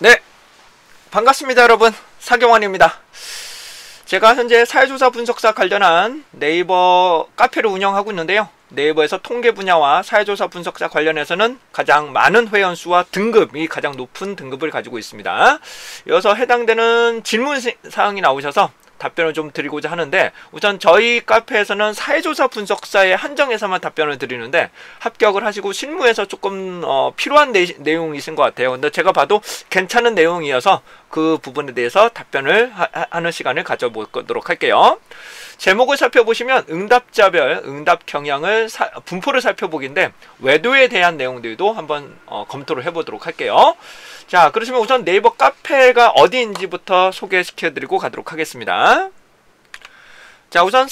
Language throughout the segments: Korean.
네, 반갑습니다 여러분. 사경환입니다. 제가 현재 사회조사 분석사 관련한 네이버 카페를 운영하고 있는데요, 네이버에서 통계 분야와 사회조사 분석사 관련해서는 가장 많은 회원수와 등급이 가장 높은 등급을 가지고 있습니다. 이어서 해당되는 질문사항이 나오셔서 답변을 좀 드리고자 하는데, 우선 저희 카페에서는 사회조사 분석사에 한정해서만 답변을 드리는데 합격을 하시고 실무에서 조금 필요한 내용이신 것 같아요. 근데 제가 봐도 괜찮은 내용이어서 그 부분에 대해서 답변을 하는 시간을 가져보도록 할게요. 제목을 살펴보시면 응답자별, 응답 경향을 분포를 살펴보기인데 외도에 대한 내용들도 한번 검토를 해보도록 할게요. 자, 그러시면 우선 네이버 카페가 어디인지부터 소개시켜드리고 가도록 하겠습니다. 자, 우선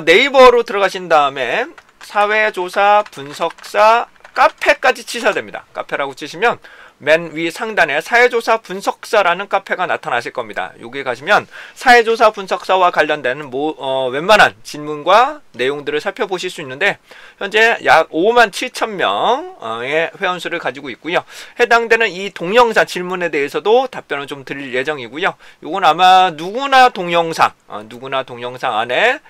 네이버로 들어가신 다음에 사회조사 분석사 카페까지 치셔야 됩니다. 카페라고 치시면 맨 위 상단에 사회조사 분석사라는 카페가 나타나실 겁니다. 여기에 가시면 사회조사 분석사와 관련된 웬만한 질문과 내용들을 살펴보실 수 있는데, 현재 약 57,000명의 회원수를 가지고 있고요. 해당되는 이 동영상 질문에 대해서도 답변을 좀 드릴 예정이고요. 이건 아마 누구나 동영상 안에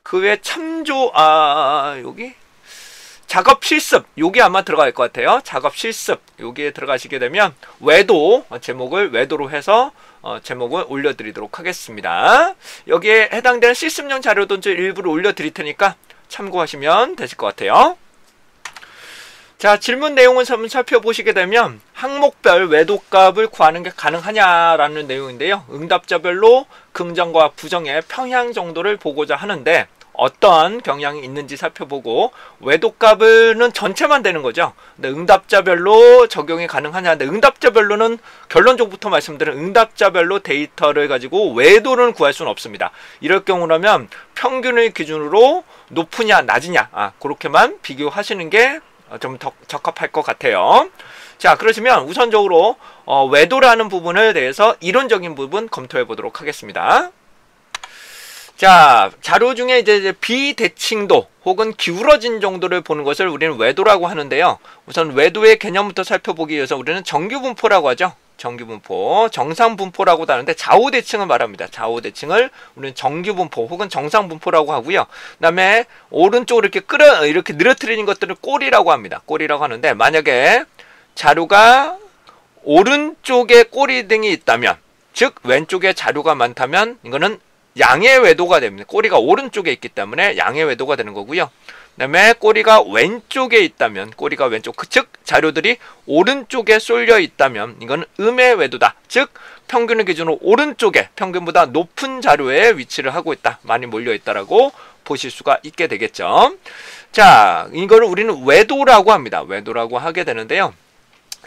그 외 참조 여기 작업 실습, 여기 아마 들어갈 것 같아요. 작업 실습, 여기에 들어가시게 되면 제목을 외도로 해서 제목을 올려드리도록 하겠습니다. 여기에 해당되는 실습용 자료도 일부러 올려드릴 테니까 참고하시면 되실 것 같아요. 자, 질문 내용을 한번 살펴보시게 되면 항목별 외도값을 구하는 게 가능하냐라는 내용인데요, 응답자별로 긍정과 부정의 평향 정도를 보고자 하는데 어떤 경향이 있는지 살펴보고, 외도값은 전체만 되는 거죠. 근데 응답자별로 적용이 가능하냐, 근데 응답자별로는 결론적부터 말씀드린 응답자별로 데이터를 가지고 외도를 구할 수는 없습니다. 이럴 경우라면 평균을 기준으로 높으냐 낮으냐 그렇게만 비교하시는 게 좀 적합할 것 같아요. 자, 그러시면 우선적으로 외도라는 부분에 대해서 이론적인 부분 검토해 보도록 하겠습니다. 자, 자료 중에 이제 비대칭도 혹은 기울어진 정도를 보는 것을 우리는 외도라고 하는데요. 우선 외도의 개념부터 살펴보기 위해서 우리는 정규분포라고 하죠. 정규분포, 정상분포라고도 하는데 좌우대칭을 말합니다. 좌우대칭을 우리는 정규분포 혹은 정상분포라고 하고요. 그 다음에 오른쪽으로 이렇게 늘어뜨리는 것들을 꼴이라고 합니다. 꼴이라고 하는데, 만약에 자료가 오른쪽에 꼴이 등이 있다면, 즉 왼쪽에 자료가 많다면 이거는 양의 외도가 됩니다. 꼬리가 오른쪽에 있기 때문에 양의 외도가 되는 거고요. 그 다음에 꼬리가 왼쪽에 있다면, 즉 자료들이 오른쪽에 쏠려 있다면 이건 음의 외도다. 즉 평균을 기준으로 오른쪽에 평균보다 높은 자료에 위치를 하고 있다, 많이 몰려 있다라고 보실 수가 있게 되겠죠. 자, 이거를 우리는 외도라고 합니다. 외도라고 하게 되는데요,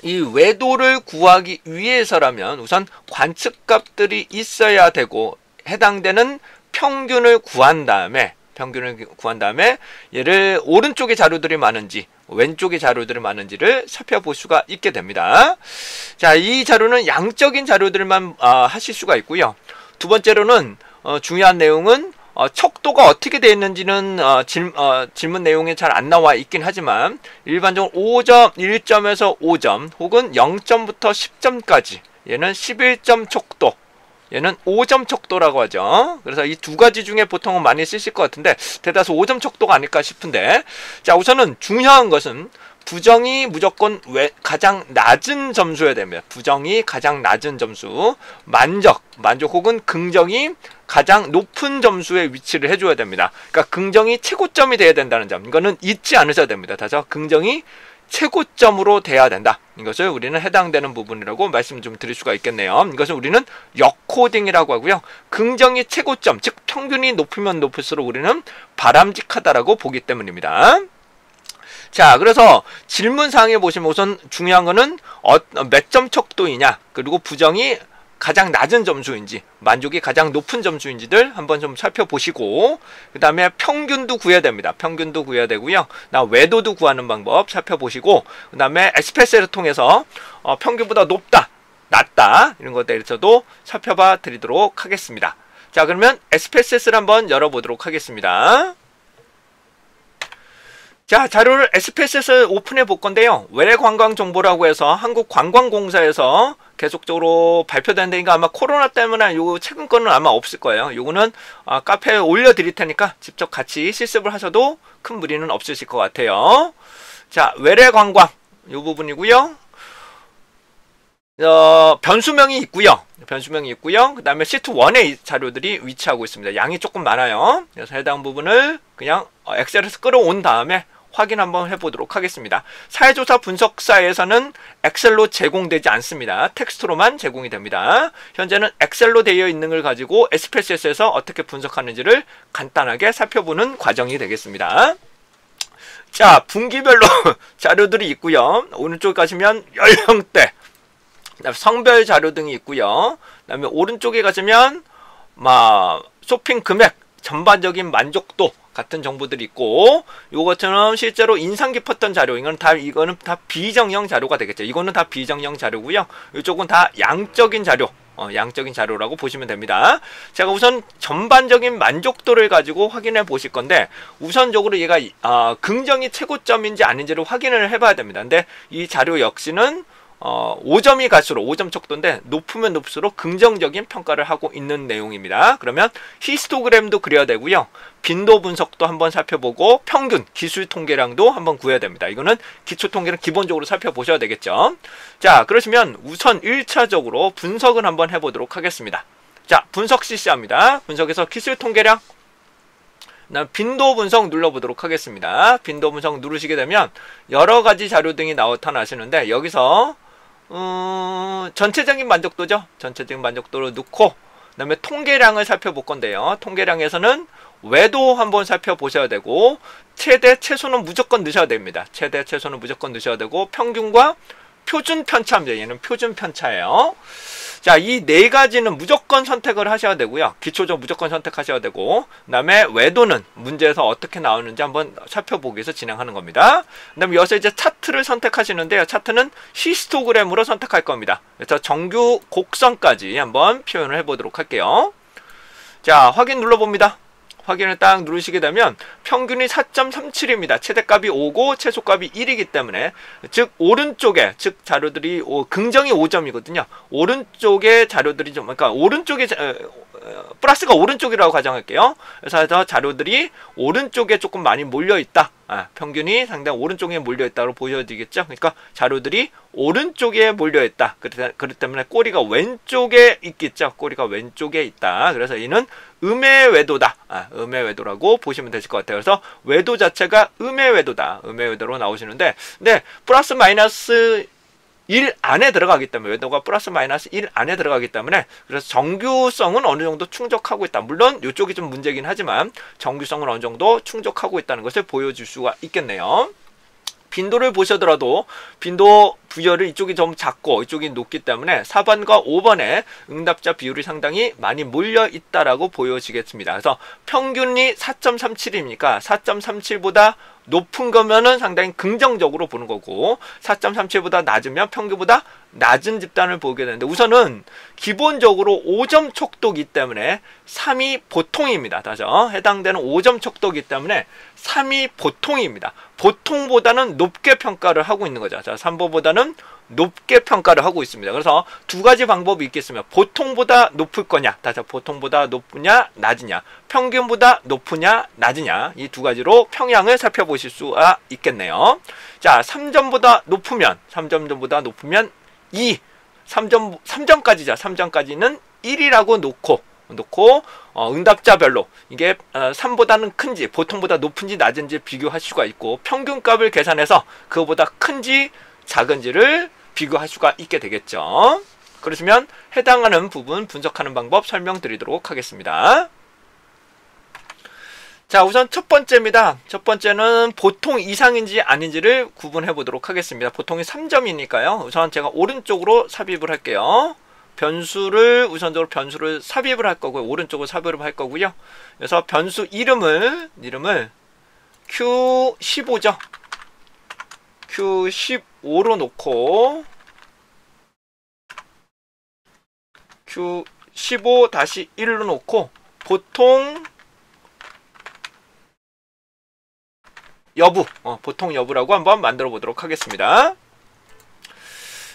이 외도를 구하기 위해서라면 우선 관측값들이 있어야 되고, 해당되는 평균을 구한 다음에 얘를 오른쪽에 자료들이 많은지 왼쪽에 자료들이 많은지를 살펴볼 수가 있게 됩니다. 자, 이 자료는 양적인 자료들만 하실 수가 있고요. 두 번째로는 중요한 내용은 척도가 어떻게 되어 있는지는 질문 내용에 잘 안 나와 있긴 하지만, 일반적으로 5점, 1점에서 5점 혹은 0점부터 10점까지 얘는 11점 척도, 얘는 5점 척도라고 하죠. 그래서 이 두 가지 중에 보통은 많이 쓰실 것 같은데 대다수 5점 척도가 아닐까 싶은데, 자, 우선은 중요한 것은 부정이 무조건 가장 낮은 점수여야 됩니다. 부정이 가장 낮은 점수, 만족 혹은 긍정이 가장 높은 점수에 위치를 해줘야 됩니다. 그러니까 긍정이 최고점이 돼야 된다는 점, 이거는 잊지 않으셔야 됩니다. 다시 긍정이 최고점으로 돼야 된다. 이것을 우리는 해당되는 부분이라고 말씀 좀 드릴 수가 있겠네요. 이것을 우리는 역코딩이라고 하고요. 긍정이 최고점, 즉 평균이 높으면 높을수록 우리는 바람직하다라고 보기 때문입니다. 자, 그래서 질문사항에 보시면 우선 중요한 거는 몇 점 척도이냐, 그리고 부정이 가장 낮은 점수인지 만족이 가장 높은 점수인지들 한번 좀 살펴보시고, 그 다음에 평균도 구해야 됩니다. 평균도 구해야 되고요. 외도도 구하는 방법 살펴보시고, 그 다음에 SPSS를 통해서 평균보다 높다, 낮다 이런 것에 대해서도 살펴봐 드리도록 하겠습니다. 자, 그러면 SPSS를 한번 열어보도록 하겠습니다. 자, 자료를 SPSS에서 오픈해 볼 건데요. 외래관광정보라고 해서 한국관광공사에서 계속적으로 발표되는데, 이거 아마 코로나 때문에 요 최근 거는 아마 없을 거예요. 요거는 카페에 올려드릴 테니까 직접 같이 실습을 하셔도 큰 무리는 없으실 것 같아요. 자, 외래관광 요 부분이고요. 변수명이 있고요. 변수명이 있고요. 그 다음에 시트 1에 자료들이 위치하고 있습니다. 양이 조금 많아요. 그래서 해당 부분을 그냥 엑셀에서 끌어온 다음에 확인 한번 해보도록 하겠습니다. 사회조사 분석사에서는 엑셀로 제공되지 않습니다. 텍스트로만 제공이 됩니다. 현재는 엑셀로 되어 있는 걸 가지고 SPSS에서 어떻게 분석하는지를 간단하게 살펴보는 과정이 되겠습니다. 자, 분기별로 자료들이 있고요. 오른쪽 가시면 연령대, 성별 자료 등이 있고요. 그다음에 오른쪽에 가시면 쇼핑 금액, 전반적인 만족도 같은 정보들이 있고, 요것처럼 실제로 인상 깊었던 자료, 이거는 다 비정형 자료가 되겠죠. 이거는 다 비정형 자료고요. 이쪽은 다 양적인 자료, 양적인 자료라고 보시면 됩니다. 제가 우선 전반적인 만족도를 가지고 확인해 보실 건데, 우선적으로 얘가 긍정이 최고점인지 아닌지를 확인을 해봐야 됩니다. 근데 이 자료 역시는 5점이 갈수록 5점 척도인데 높으면 높을수록 긍정적인 평가를 하고 있는 내용입니다. 그러면 히스토그램도 그려야 되고요. 빈도 분석도 한번 살펴보고 평균, 기술 통계량도 한번 구해야 됩니다. 이거는 기초 통계는 기본적으로 살펴보셔야 되겠죠. 자, 그러시면 우선 1차적으로 분석을 한번 해보도록 하겠습니다. 자, 분석 실시합니다. 분석에서 기술 통계량, 빈도 분석 눌러보도록 하겠습니다. 빈도 분석 누르시게 되면 여러 가지 자료 등이 나타나시는데, 여기서 전체적인 만족도죠. 전체적인 만족도를 넣고, 그 다음에 통계량을 살펴볼 건데요. 통계량에서는 외도 한번 살펴보셔야 되고, 최대, 최소는 무조건 넣으셔야 됩니다. 최대, 최소는 무조건 넣으셔야 되고, 평균과 표준 편차입니다. 얘는 표준 편차예요. 자, 이 네 가지는 무조건 선택을 하셔야 되고요. 기초적 무조건 선택하셔야 되고, 그 다음에 외도는 문제에서 어떻게 나오는지 한번 살펴보기 위해서 진행하는 겁니다. 그 다음에 여기서 이제 차트를 선택하시는데요. 차트는 히스토그램으로 선택할 겁니다. 그래서 정규 곡선까지 한번 표현을 해보도록 할게요. 자, 확인 눌러봅니다. 확인을 딱 누르시게 되면 평균이 4.37입니다. 최대값이 5고 최소값이 1이기 때문에, 즉 오른쪽에, 즉 자료들이 긍정이 5점이거든요. 오른쪽에 자료들이 좀, 그러니까 오른쪽에 플러스가 오른쪽이라고 가정할게요. 그래서 자료들이 오른쪽에 조금 많이 몰려있다. 평균이 상당히 오른쪽에 몰려있다고 보여지겠죠. 그러니까 자료들이 오른쪽에 몰려있다. 그렇기 때문에 꼬리가 왼쪽에 있겠죠. 꼬리가 왼쪽에 있다. 그래서 이는 음의 외도다. 음의 외도라고 보시면 되실 것 같아요. 그래서 외도 자체가 음의 외도다. 음의 외도로 나오시는데, 네, 플러스 마이너스 1 안에 들어가기 때문에, 외도가 플러스 마이너스 1 안에 들어가기 때문에, 그래서 정규성은 어느 정도 충족하고 있다. 물론 이쪽이 좀 문제긴 하지만 정규성은 어느 정도 충족하고 있다는 것을 보여줄 수가 있겠네요. 빈도를 보시더라도 빈도 부여를 이쪽이 좀 작고 이쪽이 높기 때문에 4번과 5번에 응답자 비율이 상당히 많이 몰려 있다라고 보여지겠습니다. 그래서 평균이 4.37이니까 4.37보다 높은 거면은 상당히 긍정적으로 보는 거고, 4.37보다 낮으면 평균보다 낮은 집단을 보게 되는데, 우선은 기본적으로 5점 척도기 때문에 3이 보통입니다. 다죠? 해당되는 5점 척도기 때문에 3이 보통입니다. 보통보다는 높게 평가를 하고 있는 거죠. 자, 3번보다는 높게 평가를 하고 있습니다. 그래서 두 가지 방법이 있겠습니다. 보통보다 높을 거냐, 다시 보통보다 높으냐 낮으냐, 평균보다 높으냐 낮으냐, 이 두 가지로 평양을 살펴보실 수가 있겠네요. 자, 3점보다 높으면 2, 3점까지죠. 3점까지는 1이라고 놓고 응답자별로 이게 3보다는 큰지 보통보다 높은지 낮은지 비교할 수가 있고, 평균값을 계산해서 그거보다 큰지 작은지를 비교할 수가 있게 되겠죠. 그러시면 해당하는 부분 분석하는 방법 설명드리도록 하겠습니다. 자, 우선 첫 번째입니다. 첫 번째는 보통 이상인지 아닌지를 구분해 보도록 하겠습니다. 보통이 3점이니까요. 우선 제가 오른쪽으로 삽입을 할게요. 우선적으로 변수를 삽입을 할 거고요. 오른쪽으로 삽입을 할 거고요. 그래서 변수 이름을 Q15죠. Q15로 놓고 Q15-1로 놓고 보통 여부, 보통 여부라고 한번 만들어 보도록 하겠습니다.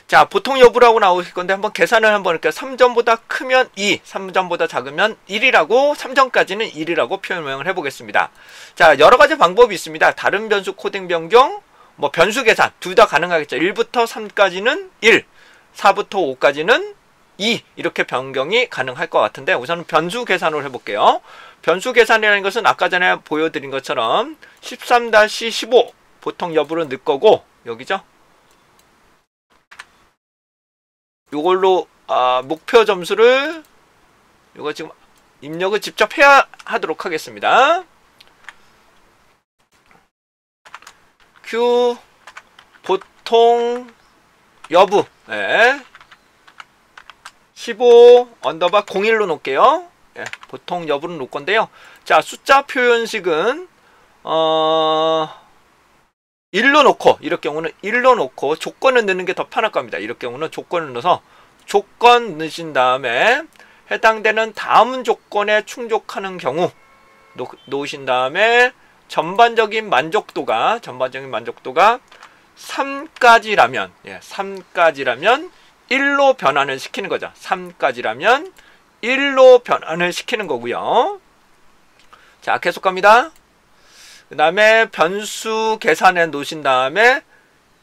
자, 보통 여부라고 나오실 건데 한번 계산을 한번 할게요. 3점보다 크면 2, 3점보다 작으면 1이라고, 3점까지는 1이라고 표명을 해보겠습니다. 자, 여러 가지 방법이 있습니다. 다른 변수 코딩 변경, 뭐 변수 계산 둘 다 가능하겠죠. 1부터 3까지는 1, 4부터 5까지는 2 이렇게 변경이 가능할 것 같은데 우선 변수 계산을 해볼게요. 변수 계산이라는 것은 아까 전에 보여드린 것처럼 13-15 보통 여부를 넣을 거고 여기죠. 요걸로 목표 점수를 요거 지금 입력을 직접 해야 하도록 하겠습니다. Q 보통 여부 15 언더바 01로 놓을게요. 보통 여부를 놓을 건데요. 자, 숫자 표현식은 1로 놓고, 이럴 경우는 1로 놓고 조건을 넣는 게 더 편할 겁니다. 이럴 경우는 조건을 넣어서 조건 넣으신 다음에 해당되는 다음 조건에 충족하는 경우 놓으신 다음에 전반적인 만족도가 3까지라면 3까지라면 1로 변환을 시키는 거죠. 3까지라면 1로 변환을 시키는 거고요. 자, 계속 갑니다. 그 다음에 변수 계산해 놓으신 다음에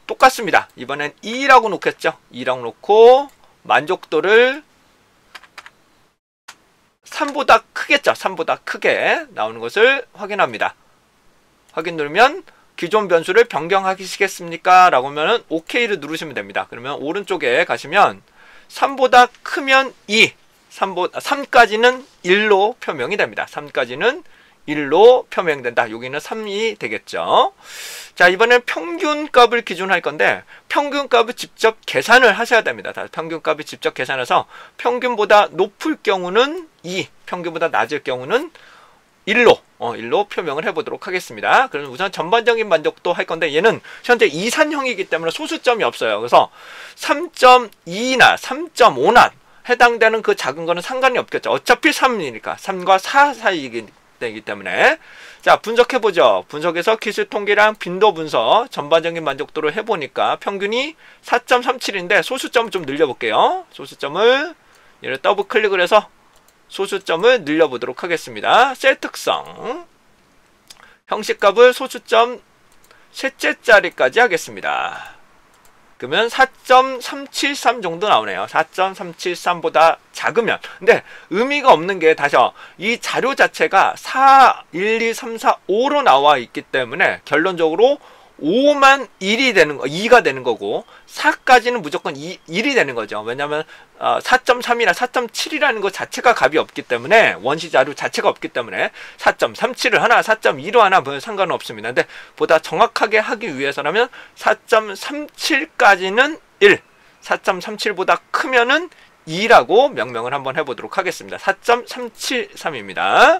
똑같습니다. 이번엔 2라고 놓겠죠. 2라고 놓고 만족도를 3보다 크겠죠. 3보다 크게 나오는 것을 확인합니다. 확인 누르면 기존 변수를 변경하시겠습니까? 라고 하면 OK를 누르시면 됩니다. 그러면 오른쪽에 가시면 3보다 크면 2, 3까지는 1로 표명이 됩니다. 3까지는 1로 표명된다. 여기는 3이 되겠죠. 자, 이번엔 평균값을 기준할 건데 평균값을 직접 계산을 하셔야 됩니다. 평균값을 직접 계산해서 평균보다 높을 경우는 2, 평균보다 낮을 경우는 1로 표명을 해보도록 하겠습니다. 그럼 우선 전반적인 만족도 할 건데 얘는 현재 이산형이기 때문에 소수점이 없어요. 그래서 3.2나 3.5나 해당되는 그 작은 거는 상관이 없겠죠. 어차피 3이니까 3과 4 사이이기 때문에 자, 분석해보죠. 분석해서 기술통계랑 빈도 분석 전반적인 만족도를 해보니까 평균이 4.37인데 소수점을 좀 늘려볼게요. 소수점을 얘를 더블 클릭을 해서 소수점을 늘려보도록 하겠습니다. 셀 특성 형식값을 소수점 셋째 자리까지 하겠습니다. 그러면 4.373 정도 나오네요. 4.373보다 작으면. 근데 의미가 없는 게 다시요. 이 자료 자체가 4, 1, 2, 3, 4, 5로 나와 있기 때문에 결론적으로 5만 1이 되는 거, 2가 되는 거고 4까지는 무조건 1이 되는 거죠. 왜냐하면 4.3이나 4.7이라는 것 자체가 값이 없기 때문에 원시 자료 자체가 없기 때문에 4.37을 하나 4.2로 하나 상관은 없습니다. 근데 보다 정확하게 하기 위해서라면 4.37까지는 1, 4.37보다 크면은 2라고 명명을 한번 해보도록 하겠습니다. 4.373입니다.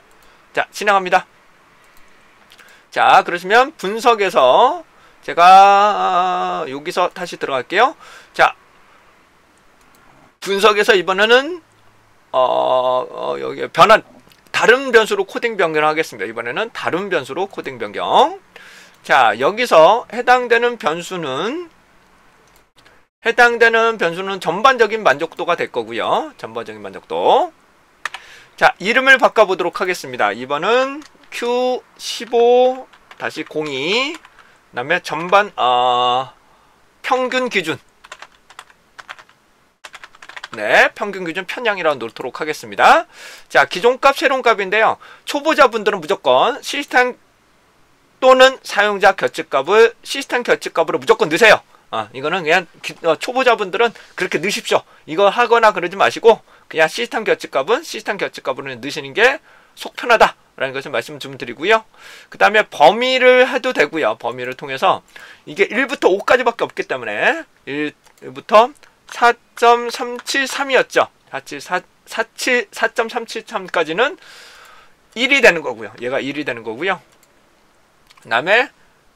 자, 진행합니다. 자, 그러시면 분석에서 제가 여기서 다시 들어갈게요. 자, 분석에서 이번에는 여기 변환 다른 변수로 코딩 변경을 하겠습니다. 이번에는 다른 변수로 코딩 변경. 자, 여기서 해당되는 변수는 전반적인 만족도가 될 거고요. 전반적인 만족도. 자, 이름을 바꿔보도록 하겠습니다. 이번은 Q15 다시 02 그 다음에 전반 평균 기준 평균 기준 편향이라고 놓도록 하겠습니다. 자, 기존 값 새로운 값인데요. 초보자분들은 무조건 시스템 또는 사용자 결집값을 시스템 결집값으로 무조건 넣으세요. 이거는 그냥 초보자분들은 그렇게 넣으십시오. 이거 하거나 그러지 마시고 그냥 시스템 결집값은 시스템 결집값으로 넣으시는 게 속 편하다 라는 것을 말씀 좀 드리고요. 그 다음에 범위를 해도 되고요. 범위를 통해서 이게 1부터 5까지밖에 없기 때문에 1부터 4.373이었죠. 4.373까지는 1이 되는 거고요. 얘가 1이 되는 거고요. 그 다음에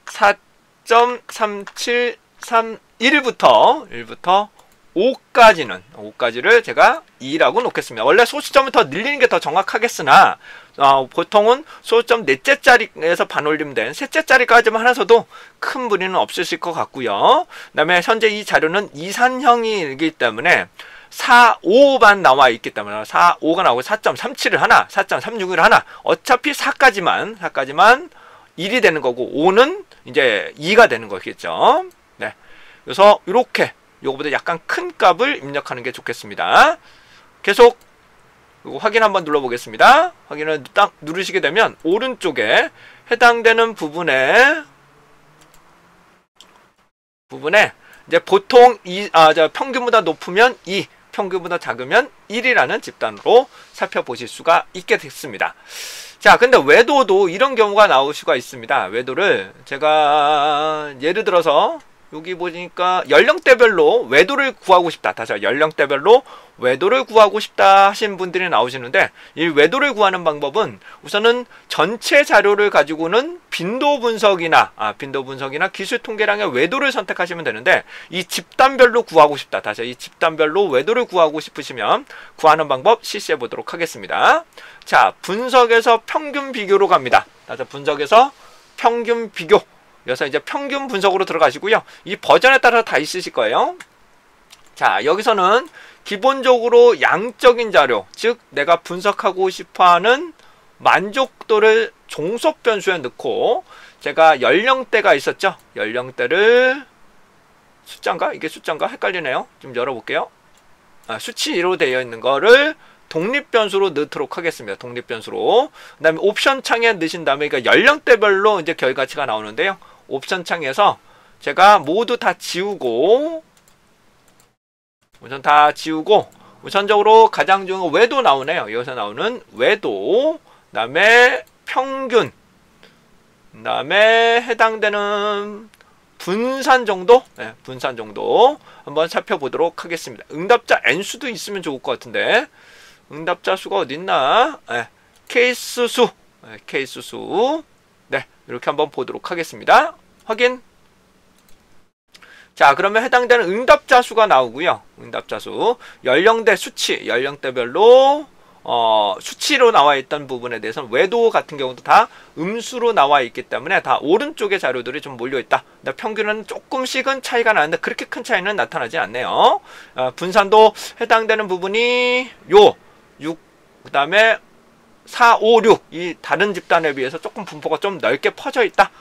4.373 1부터 5까지를 제가 2라고 놓겠습니다. 원래 소수점은 더 늘리는 게 더 정확하겠으나 보통은 소수점 넷째 자리에서 반올림된 셋째 자리까지만 하나서도 큰 무리는 없으실 것 같고요. 그 다음에 현재 이 자료는 이산형이기 때문에 4, 5만 나와 있기 때문에 4, 5가 나오고 4.37을 하나, 4.36을 하나, 어차피 4까지만 1이 되는 거고 5는 이제 2가 되는 거겠죠. 네. 그래서 이렇게 요거보다 약간 큰 값을 입력하는 게 좋겠습니다. 계속 이거 확인 한번 눌러보겠습니다. 확인을 딱 누르시게 되면 오른쪽에 해당되는 부분에 이제 보통 평균보다 높으면 2, 평균보다 작으면 1이라는 집단으로 살펴보실 수가 있게 됐습니다. 자, 근데 외도도 이런 경우가 나올 수가 있습니다. 외도를 제가 예를 들어서 여기 보니까 연령대별로 외도를 구하고 싶다. 다시 연령대별로 외도를 구하고 싶다 하신 분들이 나오시는데, 이 외도를 구하는 방법은 우선은 전체 자료를 가지고는 빈도 분석이나 기술 통계량의 외도를 선택하시면 되는데, 이 집단별로 구하고 싶다. 다시 이 집단별로 외도를 구하고 싶으시면 구하는 방법 실시해 보도록 하겠습니다. 자, 분석에서 평균 비교로 갑니다. 다시 분석에서 평균 비교. 그래서 이제 평균 분석으로 들어가시고요. 이 버전에 따라 다 있으실 거예요. 자, 여기서는 기본적으로 양적인 자료, 즉 내가 분석하고 싶어하는 만족도를 종속 변수에 넣고, 제가 연령대가 있었죠. 연령대를 숫자인가? 이게 숫자인가? 헷갈리네요. 좀 열어볼게요. 수치로 되어 있는 거를 독립변수로 넣도록 하겠습니다. 독립변수로. 그 다음에 옵션 창에 넣으신 다음에 그러니까 연령대별로 이제 결과치가 나오는데요. 옵션 창에서 제가 모두 다 지우고, 우선적으로 가장 중요한 외도 나오네요. 여기서 나오는 외도, 그 다음에 평균, 그 다음에 해당되는 분산 정도? 네, 분산 정도 한번 살펴보도록 하겠습니다. 응답자 N수도 있으면 좋을 것 같은데, 응답자 수가 어디 있나? 네, 케이스 수. 네, 이렇게 한번 보도록 하겠습니다. 확인. 자, 그러면 해당되는 응답자 수가 나오고요. 응답자 수. 연령대 수치, 연령대별로 수치로 나와 있던 부분에 대해서는 외도 같은 경우도 다 음수로 나와 있기 때문에 다 오른쪽에 자료들이 좀 몰려 있다. 평균은 조금씩은 차이가 나는데 그렇게 큰 차이는 나타나지 않네요. 분산도 해당되는 부분이 6, 그 다음에 4, 5, 6 이 다른 집단에 비해서 조금 분포가 좀 넓게 퍼져 있다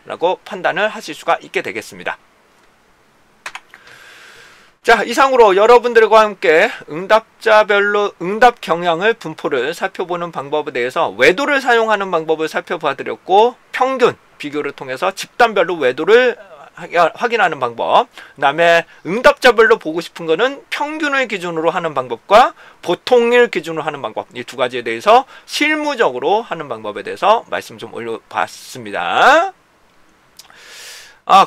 라고 판단을 하실 수가 있게 되겠습니다. 자, 이상으로 여러분들과 함께 응답자별로 응답 경향을 분포를 살펴보는 방법에 대해서 외도를 사용하는 방법을 살펴봐 드렸고, 평균 비교를 통해서 집단별로 외도를 확인하는 방법, 그 다음에 응답자별로 보고 싶은 거는 평균을 기준으로 하는 방법과 보통을 기준으로 하는 방법, 이 두 가지에 대해서 실무적으로 하는 방법에 대해서 말씀 좀 올려봤습니다.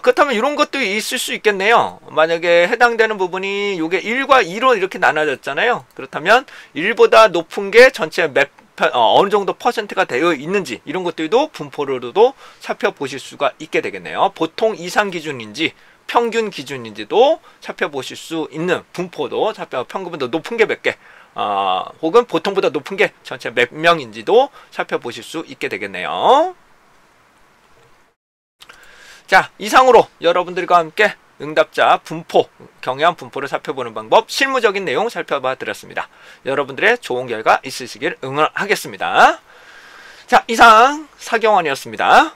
그렇다면 이런 것도 있을 수 있겠네요. 만약에 해당되는 부분이 이게 1과 2로 이렇게 나눠졌잖아요. 그렇다면 1보다 높은 게 전체 어느 정도 퍼센트가 되어 있는지, 이런 것들도 분포로도 살펴보실 수가 있게 되겠네요. 보통 이상 기준인지 평균 기준인지도 살펴보실 수 있는 분포도 평균보다 높은 게 몇 개, 혹은 보통보다 높은 게 전체 몇 명인지도 살펴보실 수 있게 되겠네요. 자, 이상으로 여러분들과 함께 응답자 분포, 경향 분포를 살펴보는 방법, 실무적인 내용 살펴봐 드렸습니다. 여러분들의 좋은 결과 있으시길 응원하겠습니다. 자, 이상 사경원이었습니다.